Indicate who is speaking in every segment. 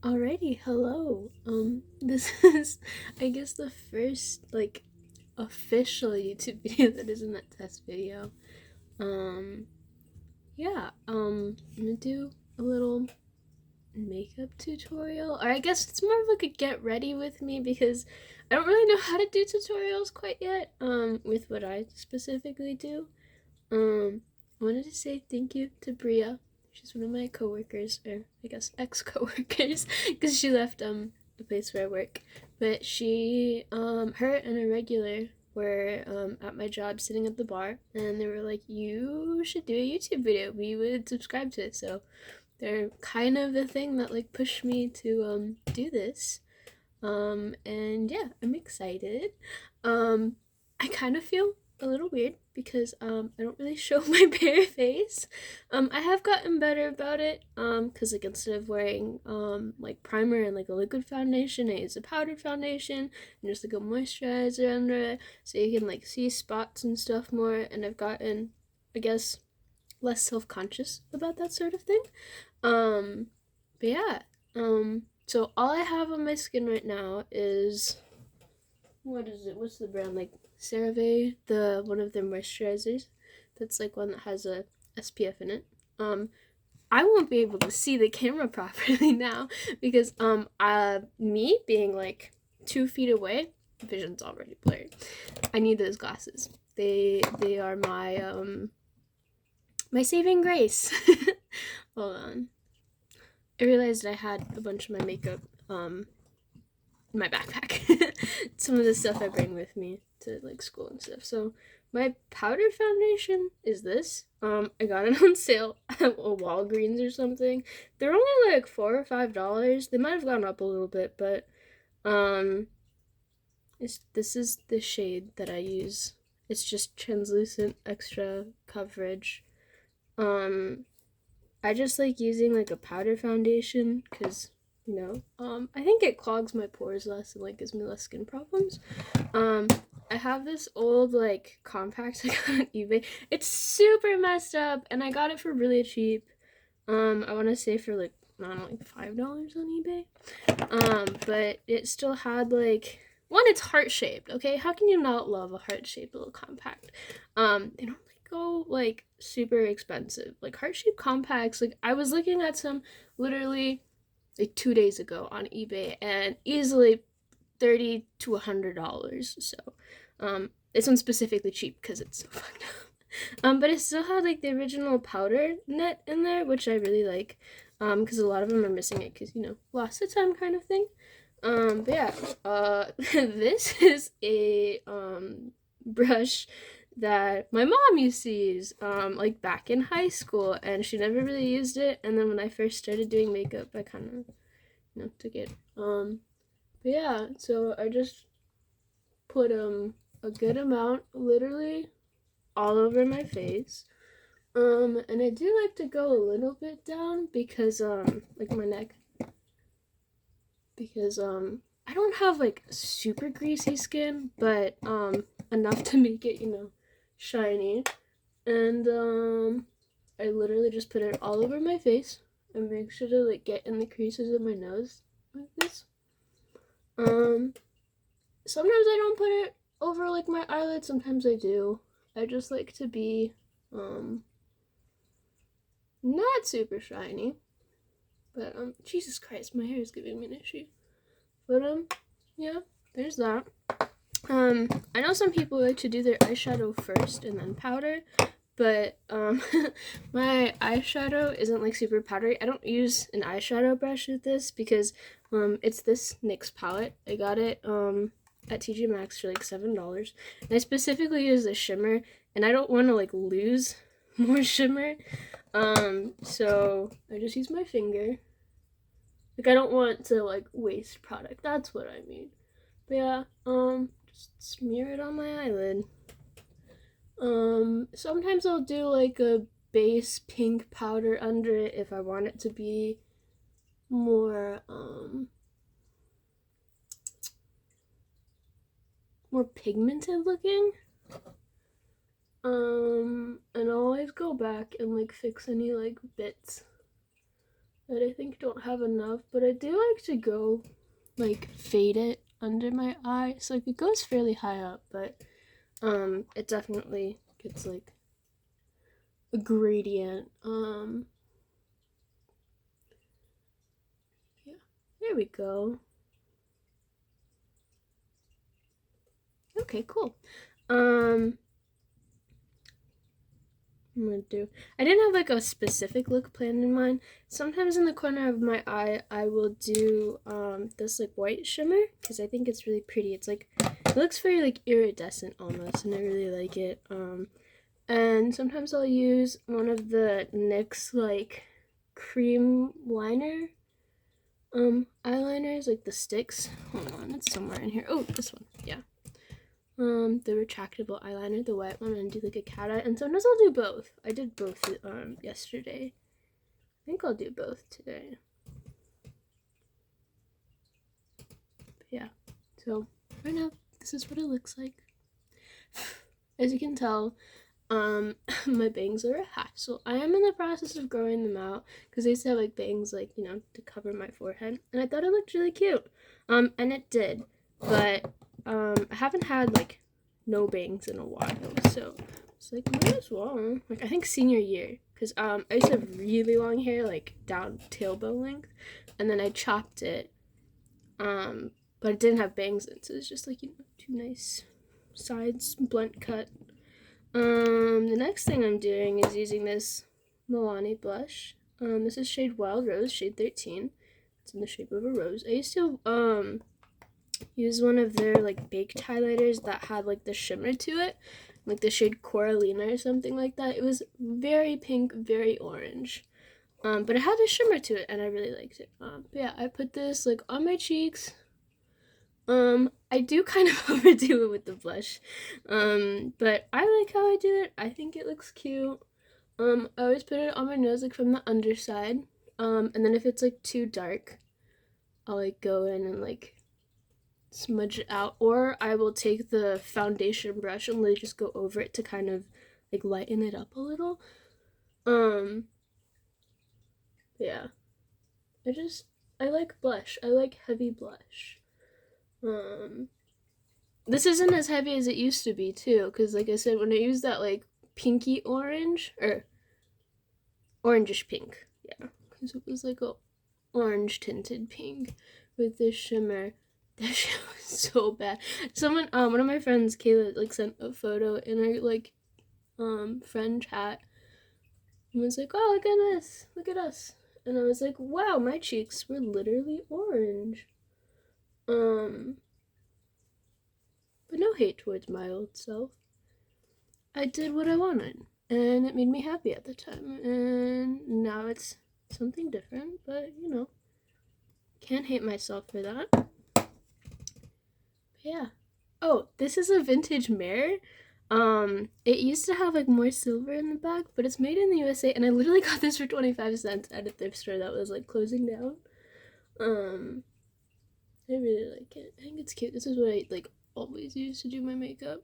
Speaker 1: Alrighty, hello. This is, I guess, the first official YouTube video that isn't a test video. Um, I'm gonna do a little makeup tutorial, or I guess it's more of like a get ready with me because I don't really know how to do tutorials quite yet. With what I specifically do. I wanted to say thank you to Bria. She's one of my coworkers, or I guess ex-coworkers, because she left the place where I work. But her and a regular were at my job sitting at the bar, and they were like, "You should do a YouTube video. We would subscribe to it." So they're kind of the thing that like pushed me to do this. And yeah, I'm excited. I kind of feel a little weird because I don't really show my bare face. I have gotten better about it. Cause like instead of wearing like primer and like a liquid foundation, I use a powdered foundation and just like a moisturizer under it, so you can like see spots and stuff more. And I've gotten, I guess, less self-conscious about that sort of thing. Um, but yeah. So all I have on my skin right now is, what is it? What's the brand? Like CeraVe, the one of their moisturizers. That's like one that has a SPF in it. I won't be able to see the camera properly now because me being like 2 feet away, vision's already blurred. I need those glasses. They are my saving grace. Hold on. I realized I had a bunch of my makeup in my backpack. Some of the stuff I bring with me to like school and stuff. So my powdered foundation is this. I got it on sale at a Walgreens or something. They're only like $4 or $5. They might have gone up a little bit, but this is the shade that I use. It's just translucent extra coverage. I just like using like a powder foundation because I think it clogs my pores less and like gives me less skin problems. Um, I have this old like compact I got on eBay. It's super messed up, and I got it for really cheap. I want to say for like I don't know, like $5 on eBay. But it still had like one. It's heart shaped. Okay, how can you not love a heart shaped little compact? They don't like go like super expensive. Like heart shaped compacts. Like I was looking at some literally like 2 days ago on eBay and easily $30 to $100. So, this one's specifically cheap because it's so fucked up. But it still had like the original powder net in there, which I really like. Because a lot of them are missing it because lost to time kind of thing. But yeah, this is a brush that my mom used to use like back in high school, and she never really used it. And then when I first started doing makeup, I kind of took it. But yeah, so I just put a good amount, literally all over my face. And I do like to go a little bit down because like my neck, because I don't have like super greasy skin, but enough to make it shiny. And I literally just put it all over my face and make sure to like get in the creases of my nose like this. Sometimes I don't put it over like my eyelids, sometimes I do. I just like to be not super shiny. But Jesus Christ, my hair is giving me an issue. But yeah, there's that. I know some people like to do their eyeshadow first and then powder, but my eyeshadow isn't like super powdery. I don't use an eyeshadow brush with this because it's this NYX palette. I got it at TJ Maxx for like $7, and I specifically use the shimmer, and I don't want to like lose more shimmer. So I just use my finger. Like I don't want to like waste product. That's what I mean. But yeah, just smear it on my eyelid. Sometimes I'll do like a base pink powder under it if I want it to be more more pigmented looking. And I'll always go back and like fix any like bits that I think don't have enough, but I do like to go like fade it under my eye. So like it goes fairly high up, but it definitely gets like a gradient. Yeah, there we go. Okay, cool. I'm gonna do. I didn't have like a specific look planned in mind. Sometimes in the corner of my eye, I will do this like white shimmer because I think it's really pretty. It's like it looks very like iridescent almost, and I really like it. And sometimes I'll use one of the NYX like cream liner eyeliners, like the sticks. Hold on, it's somewhere in here. Oh, this one. Yeah. The retractable eyeliner, the white one, and do like a cat eye. And sometimes I'll do both. I did both yesterday. I think I'll do both today. But yeah. So right now, this is what it looks like. As you can tell, my bangs are a hassle. I am in the process of growing them out because I used to have like bangs like, you know, to cover my forehead, and I thought it looked really cute. And it did, but I haven't had like no bangs in a while, so it's like might as well. Like I think senior year, because I used to have really long hair like down tailbone length, and then I chopped it, but it didn't have bangs in, so it's just like, you know, two nice sides blunt cut. The next thing I'm doing is using this Milani blush. This is shade Wild Rose, shade 13. It's in the shape of a rose. I used to use one of their like baked highlighters that had like the shimmer to it, like the shade Coralina or something like that. It was very pink, very orange, but it had a shimmer to it, and I really liked it. But yeah, I put this like on my cheeks. I do kind of overdo it with the blush, but I like how I do it. I think it looks cute. I always put it on my nose like from the underside, and then if it's like too dark, I'll like go in and like smudge it out, or I will take the foundation brush and like just go over it to kind of like lighten it up a little. Yeah, I like blush. I like heavy blush. This isn't as heavy as it used to be too, because like I said, when I used that like pinky orange or orangish pink, yeah, because it was like a orange tinted pink with this shimmer. That shit was so bad. Someone, one of my friends, Kayla, like sent a photo in our like friend chat and was like, "Oh, look at this, look at us," and I was like, "Wow, my cheeks were literally orange." But no hate towards my old self. I did what I wanted, and it made me happy at the time, and now it's something different, but you know, can't hate myself for that. But yeah. Oh, this is a vintage mirror. It used to have like more silver in the back, but it's made in the USA, and I literally got this for 25 cents at a thrift store that was like closing down. I really like it. I think it's cute. This is what I like always use to do my makeup.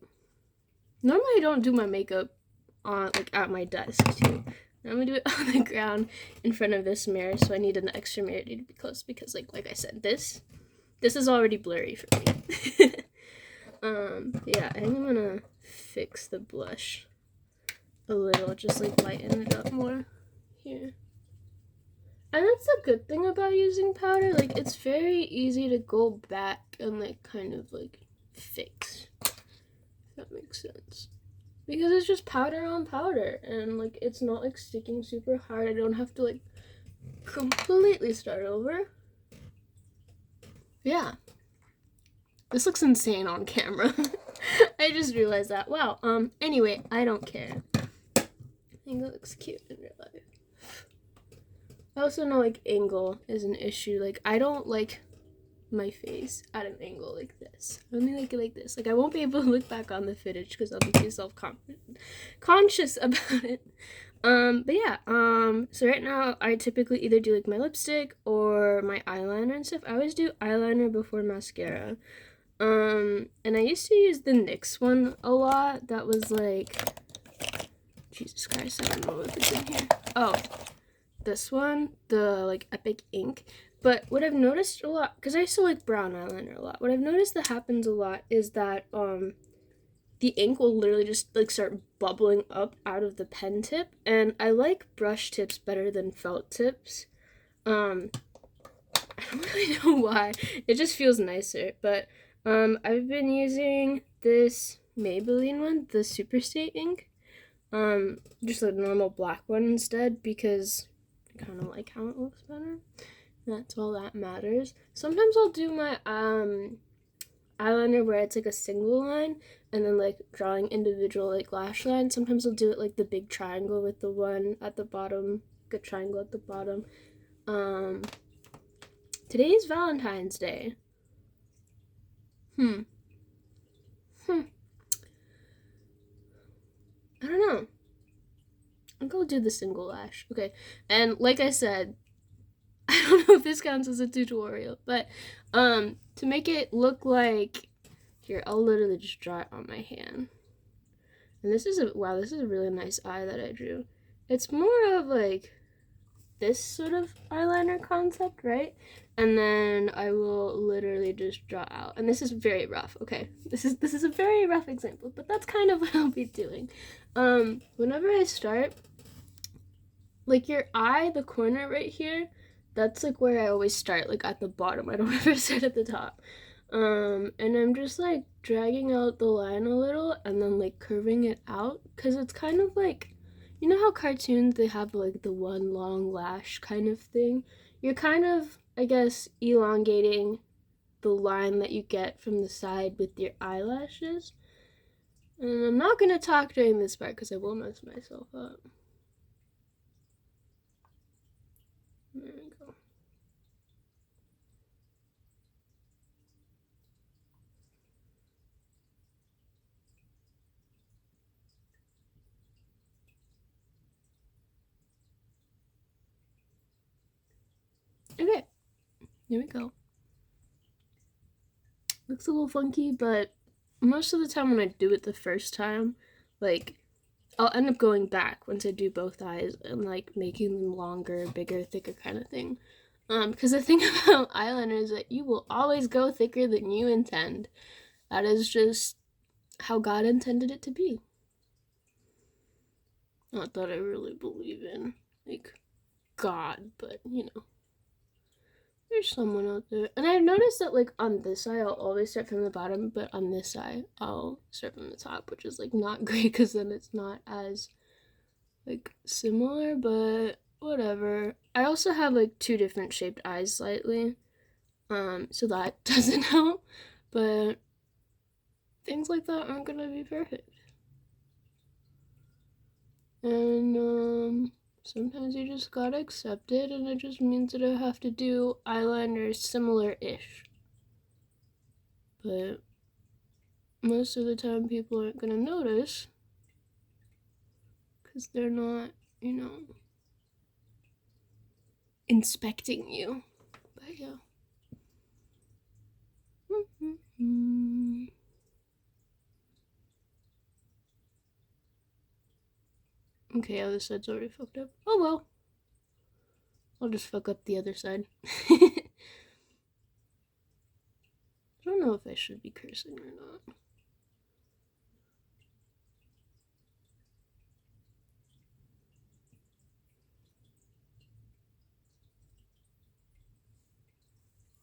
Speaker 1: Normally I don't do my makeup on like at my desk too. I'm gonna do it on the ground in front of this mirror, so I need an extra mirror to be close because like I said, this is already blurry for me. Yeah, I think I'm gonna fix the blush a little, just like lighten it up more here. And that's the good thing about using powder, like it's very easy to go back and like kind of like fix, if that makes sense. Because it's just powder on powder, and like it's not like sticking super hard. I don't have to like completely start over. Yeah. This looks insane on camera. I just realized that. Wow. Anyway, I don't care. I think it looks cute in real life. I also know like angle is an issue. Like I don't like my face at an angle like this. I only like it like this. Like I won't be able to look back on the footage because I'll be too conscious about it. But yeah, so right now I typically either do like my lipstick or my eyeliner and stuff. I always do eyeliner before mascara. And I used to use the NYX one a lot. That was like, Jesus Christ, I don't know if it's in here. Oh, this one, the like Epic Ink. But what I've noticed a lot, because I used to like brown eyeliner a lot, what I've noticed that happens a lot is that the ink will literally just like start bubbling up out of the pen tip, and I like brush tips better than felt tips. I don't really know why. It just feels nicer. But I've been using this Maybelline one, the Superstay ink. Just a normal black one instead because I kind of like how it looks better. That's all that matters. Sometimes I'll do my eyeliner where it's like a single line and then like drawing individual like lash lines. Sometimes I'll do it like the big triangle with the one at the bottom, like a triangle at the bottom. Today is Valentine's Day. I don't know. I'm gonna do the single lash. Okay. And like I said, I don't know if this counts as a tutorial, but to make it look like, here, I'll literally just draw it on my hand. And this is a really nice eye that I drew. It's more of like this sort of eyeliner concept, right? And then I will literally just draw out. And this is very rough, okay? This is a very rough example, but that's kind of what I'll be doing. Whenever I start, like your eye, the corner right here, that's like where I always start, like at the bottom. I don't ever start at the top. And I'm just like dragging out the line a little and then like curving it out, because it's kind of like, you know how cartoons they have like the one long lash kind of thing? You're kind of, I guess, elongating the line that you get from the side with your eyelashes. And I'm not gonna talk during this part because I will mess myself up. There we go. Okay, here we go. Looks a little funky, but most of the time when I do it the first time, like, I'll end up going back once I do both eyes and like making them longer, bigger, thicker kind of thing. Because the thing about eyeliner is that you will always go thicker than you intend. That is just how God intended it to be. Not that I really believe in like God, but you know, there's someone out there. And I've noticed that like on this eye I'll always start from the bottom, but on this eye I'll start from the top, which is like not great because then it's not as like similar, but whatever. I also have like two different shaped eyes slightly, so that doesn't help, but things like that aren't gonna be perfect. And sometimes you just gotta accept it, and it just means that I have to do eyeliner similar-ish. But most of the time people aren't gonna notice because they're not, you know, inspecting you. But yeah. Okay, yeah, this side's already fucked up. Oh well. I'll just fuck up the other side. I don't know if I should be cursing or not.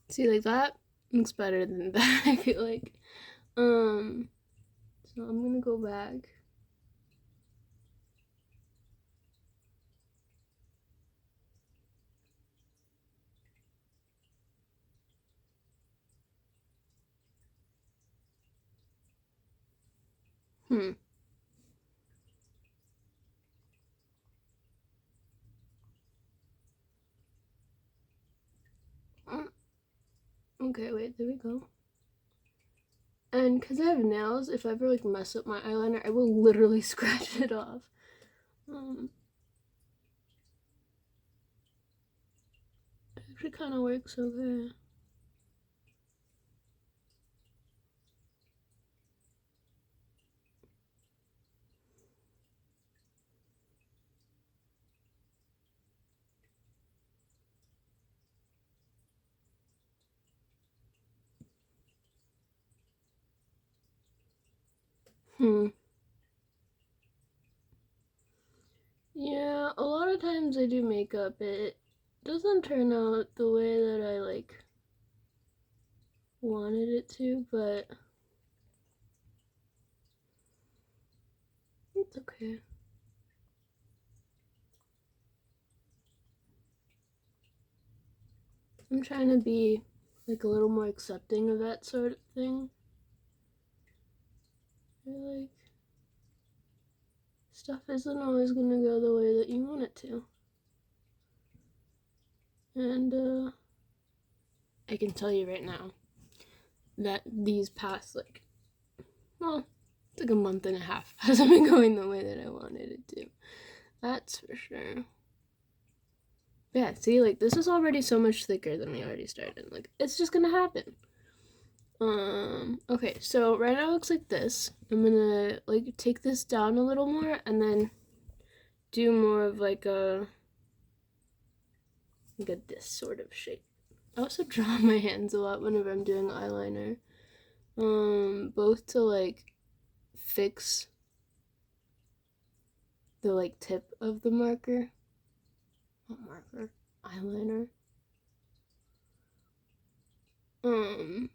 Speaker 1: See, like that looks better than that, I feel like. So I'm gonna go back. Okay, wait, there we go. And because I have nails, if I ever like mess up my eyeliner, I will literally scratch it off. It actually kind of works okay. Yeah, a lot of times I do makeup. It doesn't turn out the way that I like wanted it to, but it's okay. I'm trying to be like a little more accepting of that sort of thing. Like, stuff isn't always gonna go the way that you want it to. And I can tell you right now that these past well, it's like a month and a half hasn't been going the way that I wanted it to. That's for sure. Yeah, see, like this is already so much thicker than we already started. Like it's just gonna happen. Okay, so right now it looks like this. I'm gonna like take this down a little more and then do more of like a this sort of shape. I also draw my hands a lot whenever I'm doing eyeliner. Both to like fix the like tip of the marker. Not marker, eyeliner. Because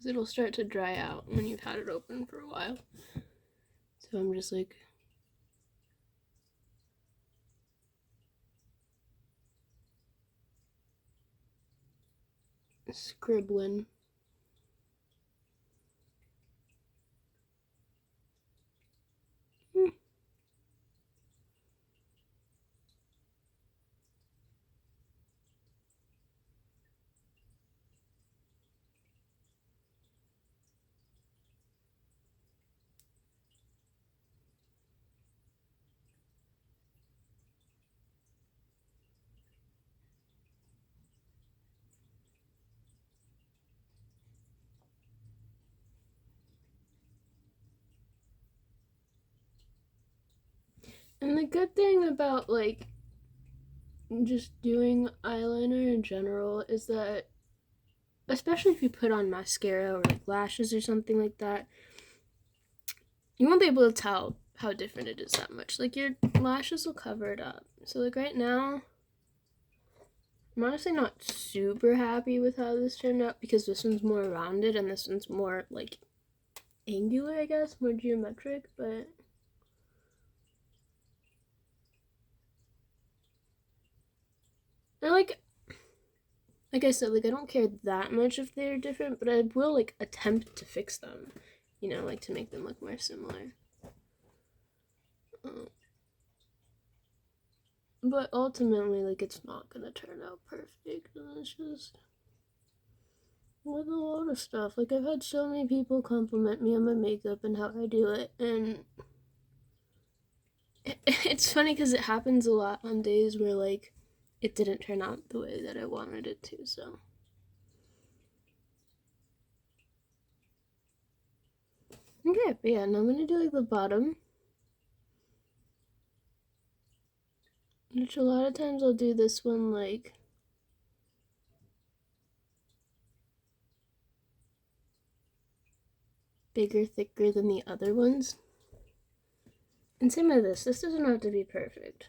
Speaker 1: it'll start to dry out when you've had it open for a while. So I'm just like scribbling. And the good thing about like just doing eyeliner in general is that, especially if you put on mascara or like lashes or something like that, you won't be able to tell how different it is that much. Like your lashes will cover it up. So like right now, I'm honestly not super happy with how this turned out because this one's more rounded and this one's more like angular, I guess, more geometric, but I like I said, like I don't care that much if they're different, but I will like attempt to fix them, you know, like to make them look more similar. But ultimately, like it's not gonna turn out perfect, and it's just with a lot of stuff. Like I've had so many people compliment me on my makeup and how I do it, and it's funny because it happens a lot on days where like it didn't turn out the way that I wanted it to. So okay, but yeah, now I'm gonna do like the bottom, which a lot of times I'll do this one like bigger, thicker than the other ones. And same with this. This doesn't have to be perfect.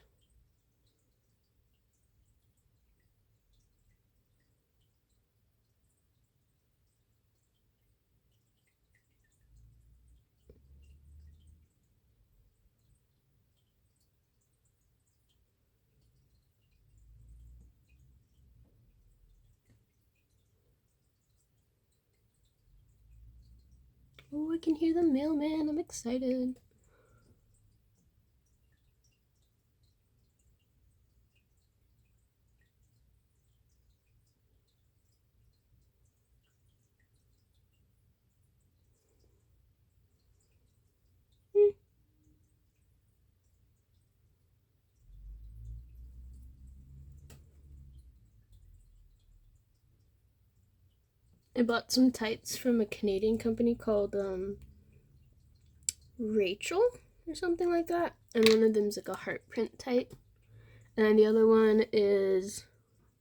Speaker 1: Oh, I can hear the mailman. I'm excited. I bought some tights from a Canadian company called Rachel or something like that. And one of them's like a heart print tight. And the other one is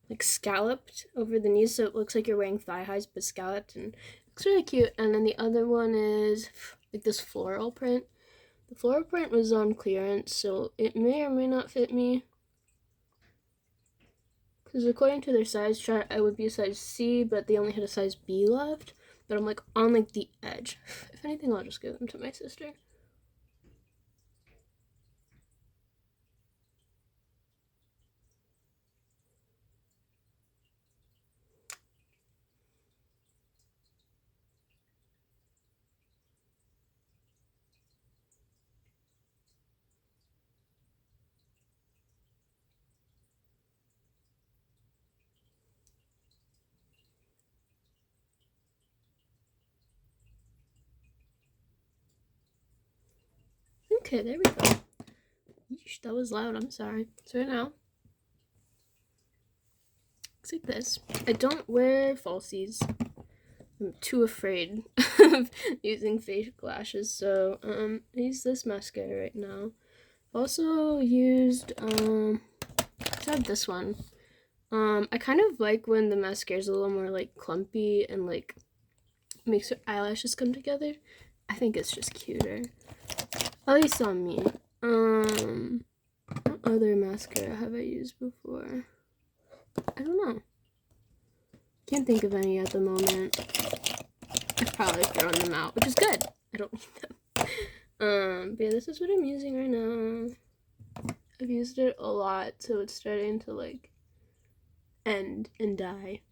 Speaker 1: like scalloped over the knees, so it looks like you're wearing thigh highs but scalloped, and Looks really cute. And then the other one is like this floral print. The floral print was on clearance, so it may or may not fit me. Because according to their size chart, I would be a size C, but they only had a size B left. But I'm like on like the edge. If anything, I'll just give them to my sister. Okay, there we go. Yeesh, that was loud, I'm sorry. So right now, looks like this. I don't wear falsies. I'm too afraid of using fake lashes, so I use this mascara right now. Also used I have this one. I kind of like when the mascara is a little more like clumpy and like makes her eyelashes come together. I think it's just cuter. At least on me. What other mascara have I used before? I don't know. Can't think of any at the moment. I've probably thrown them out, which is good. I don't need them. But yeah, this is what I'm using right now. I've used it a lot, so it's starting to like end and die.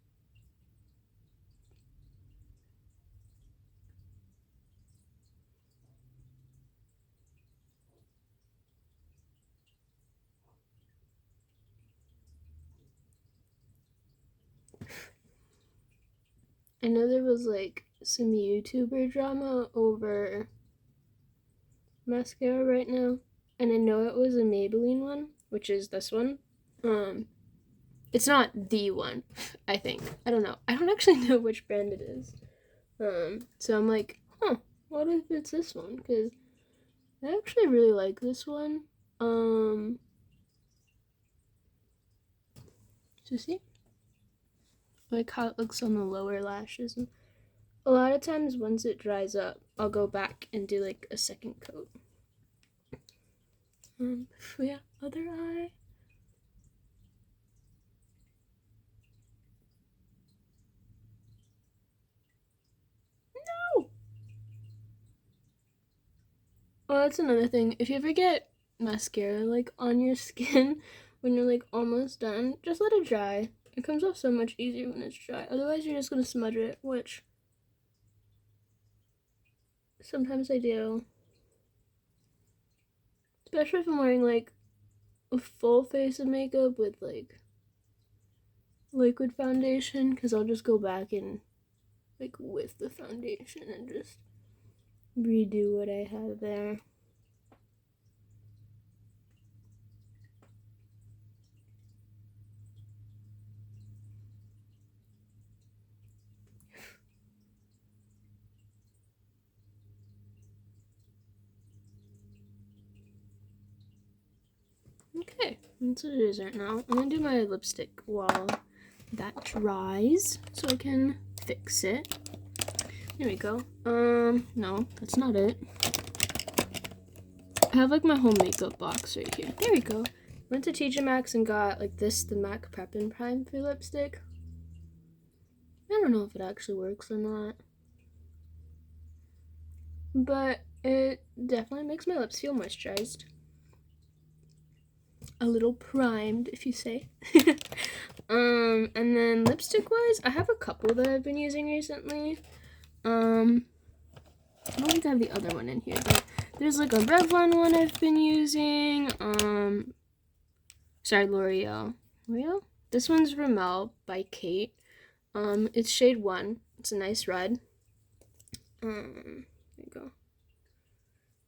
Speaker 1: I know there was like some YouTuber drama over mascara right now, and I know it was a Maybelline one, which is this one. It's not the one, I think. I don't know. I don't actually know which brand it is. So I'm like, what if it's this one? Because I actually really like this one. So see? Like how it looks on the lower lashes. And a lot of times once it dries up, I'll go back and do like a second coat. Yeah, other eye. No! Well, that's another thing. If you ever get mascara like on your skin when you're like almost done, just let it dry. It comes off so much easier when it's dry. Otherwise, you're just gonna smudge it, which sometimes I do. Especially if I'm wearing like a full face of makeup with like liquid foundation, because I'll just go back and like with the foundation and just redo what I have there. Okay, that's what it is right now. I'm gonna do my lipstick while that dries so I can fix it. There we go. No, that's not it. I have like my whole makeup box right here. There we go. Went to TJ Maxx and got like this, the MAC Prep and Prime for lipstick. I don't know if it actually works or not, but it definitely makes my lips feel moisturized. A little primed, if you say. And then lipstick wise, I have a couple that I've been using recently. I don't think I have the other one in here, but there's like a Revlon one I've been using. Sorry, L'Oreal. L'Oreal? This one's Rimmel by Kate. It's shade 1. It's a nice red. There you go.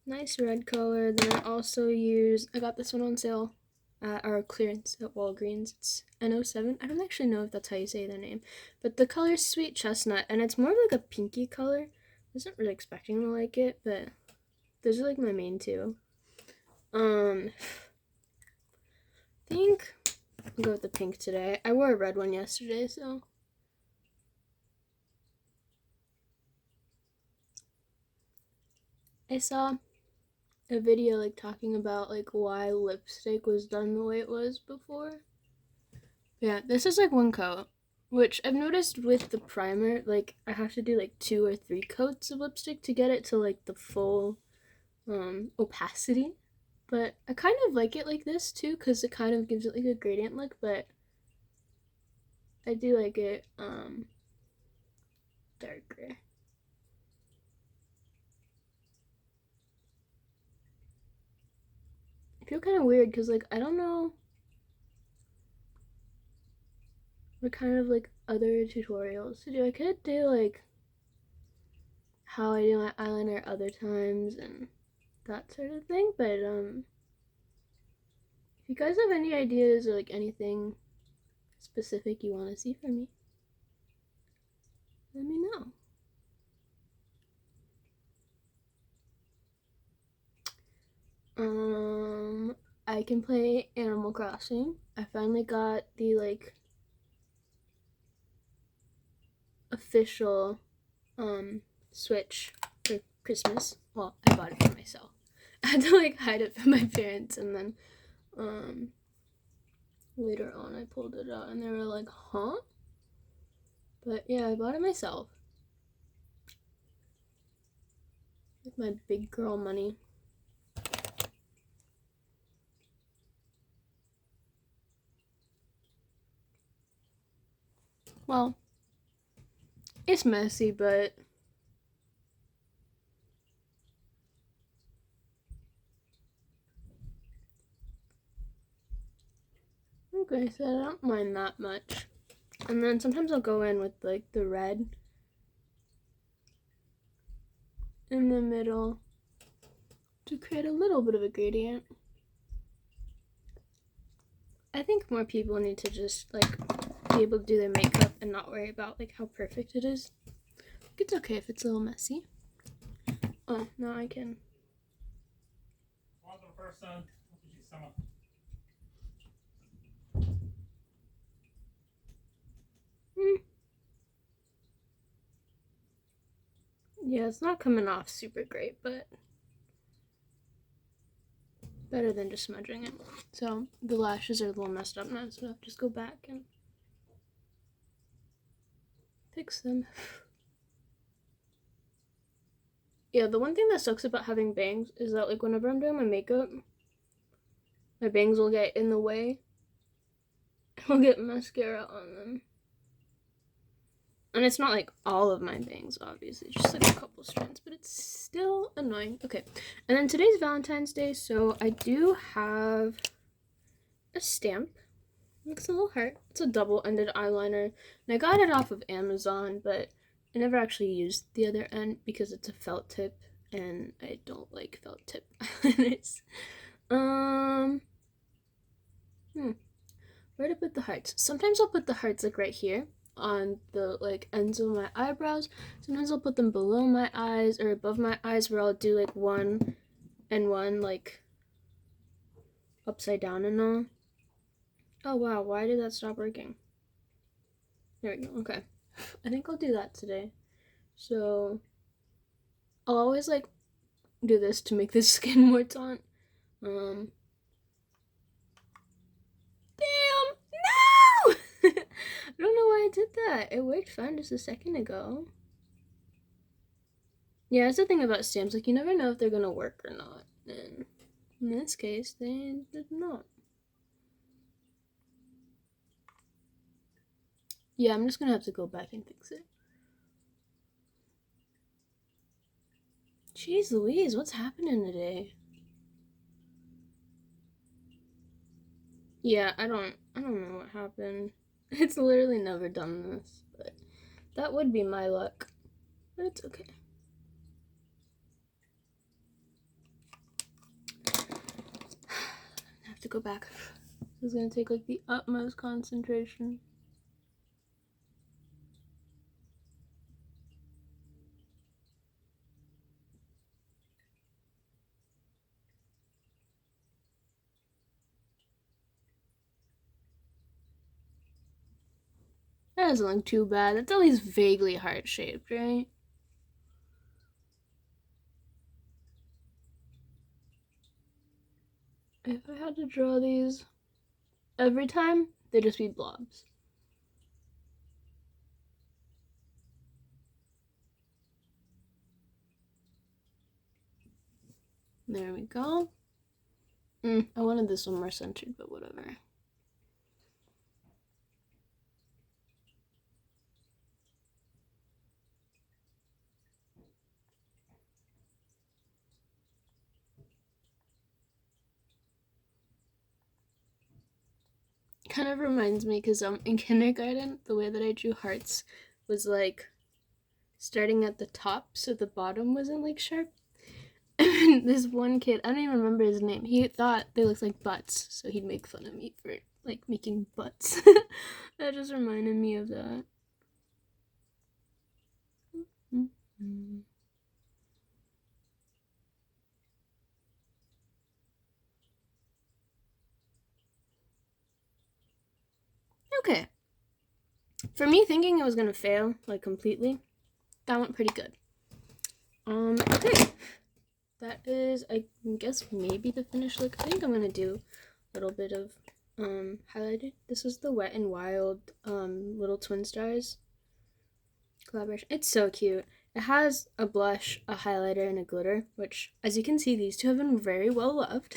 Speaker 1: Nice red color. Then I also I got this one on sale at our clearance at Walgreens. It's N07. I don't actually know if that's how you say their name, but the color is Sweet Chestnut, and it's more like a pinky color. I wasn't really expecting to like it, but those are like my main two. I think I'll go with the pink today. I wore a red one yesterday, so I saw a video like talking about like why lipstick was done the way it was before. Yeah, this is like one coat, which I've noticed with the primer, like I have to do like 2 or 3 coats of lipstick to get it to like the full opacity. But I kind of like it like this too because it kind of gives it like a gradient look, but I do like it darker. I feel kind of weird because like I don't know what kind of like other tutorials to do. I could do like how I do my eyeliner other times and that sort of thing, but if you guys have any ideas or like anything specific you want to see from me, let me know. I can play Animal Crossing. I finally got the like official Switch for Christmas. Well, I bought it for myself. I had to like hide it from my parents, and then later on I pulled it out and they were like, huh? But yeah, I bought it myself. With my big girl money. Well, it's messy, but okay, so I don't mind that much. And then sometimes I'll go in with like the red in the middle to create a little bit of a gradient. I think more people need to just like be able to do their makeup and not worry about like how perfect it is. It's okay if it's a little messy. Oh, now I can. Yeah, it's not coming off super great, but better than just smudging it. So the lashes are a little messed up now, so I'll just go back and fix them. Yeah, the one thing that sucks about having bangs is that like whenever I'm doing my makeup, my bangs will get in the way. I'll get mascara on them. And it's not like all of my bangs, obviously, just like a couple strands, but it's still annoying. Okay, and then today's Valentine's Day, so I do have a stamp. Looks a little heart. It's a double-ended eyeliner, and I got it off of Amazon, but I never actually used the other end because it's a felt tip, and I don't like felt tip eyeliners. Where to put the hearts? Sometimes I'll put the hearts like right here on the like ends of my eyebrows. Sometimes I'll put them below my eyes or above my eyes where I'll do like one and one like upside down and all. Oh wow, why did that stop working? There we go, okay. I think I'll do that today. So I'll always like do this to make the skin more taut. Damn! No! I don't know why I did that. It worked fine just a second ago. Yeah, that's the thing about stamps. Like, you never know if they're gonna work or not. And in this case, they did not. Yeah, I'm just gonna have to go back and fix it. Jeez Louise, what's happening today? Yeah, I don't know what happened. It's literally never done this, but that would be my luck. But it's okay. I have to go back. This is gonna take like the utmost concentration. That doesn't look too bad. It's at least vaguely heart-shaped, right? if I had to draw these every time, they'd just be blobs. There we go. I wanted this one more centered, but whatever. Kind of reminds me, because in kindergarten, the way that I drew hearts was like starting at the top, so the bottom wasn't like sharp. And this one kid, I don't even remember his name, he thought they looked like butts, so he'd make fun of me for like making butts. That just reminded me of that. Okay. For me thinking it was gonna fail, like completely, that went pretty good. Okay. That is, I guess, maybe the finished look. I think I'm gonna do a little bit of highlighter. This is the Wet n Wild Little Twin Stars collaboration. It's so cute. It has a blush, a highlighter, and a glitter, which, as you can see, these two have been very well loved.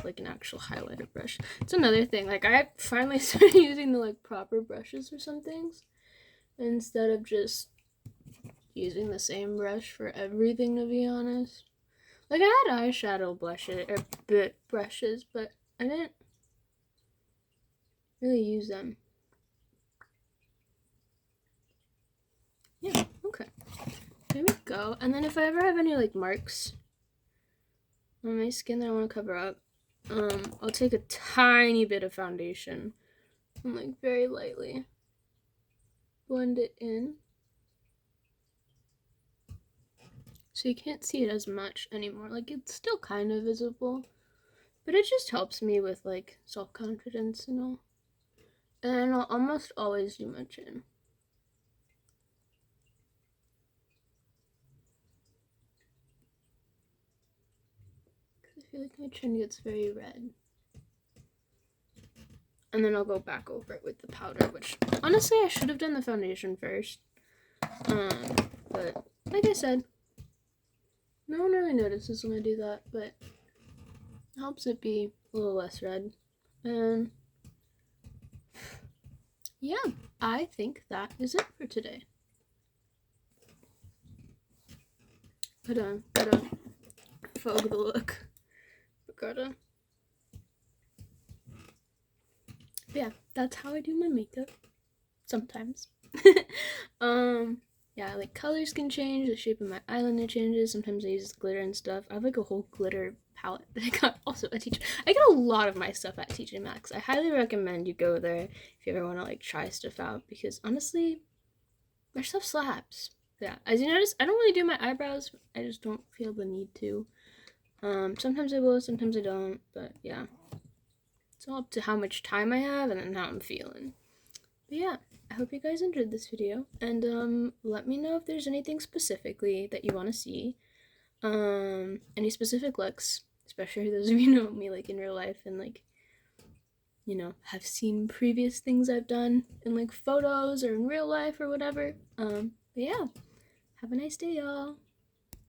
Speaker 1: Like an actual highlighter brush. It's another thing. Like, I finally started using the like proper brushes for some things instead of just using the same brush for everything, to be honest. Like, I had eyeshadow blushes or brushes, but I didn't really use them. Yeah, okay. There we go. And then if I ever have any like marks on my skin that I want to cover up, I'll take a tiny bit of foundation and like very lightly blend it in. So you can't see it as much anymore. Like, it's still kind of visible, but it just helps me with like self-confidence and all. And I'll almost always do my chin. Because I feel like my chin gets very red. And then I'll go back over it with the powder, which honestly I should have done the foundation first. But like I said, no one really notices when I do that, but it helps it be a little less red. And yeah, I think that is it for today. Gotta fog the look. But yeah, that's how I do my makeup. Sometimes. Yeah, like colors can change, the shape of my eyeliner changes. Sometimes I use glitter and stuff. I have like a whole glitter palette that I got also at TJ. I get a lot of my stuff at TJ Maxx. I highly recommend you go there if you ever want to like try stuff out, because honestly, their stuff slaps. Yeah, as you notice, I don't really do my eyebrows. I just don't feel the need to. Sometimes I will, sometimes I don't, but yeah. It's all up to how much time I have and then how I'm feeling. But yeah, I hope you guys enjoyed this video, and let me know if there's anything specifically that you want to see. Any specific looks, especially those of you who know me like in real life and like, you know, have seen previous things I've done in like photos or in real life or whatever. But yeah, have a nice day, y'all.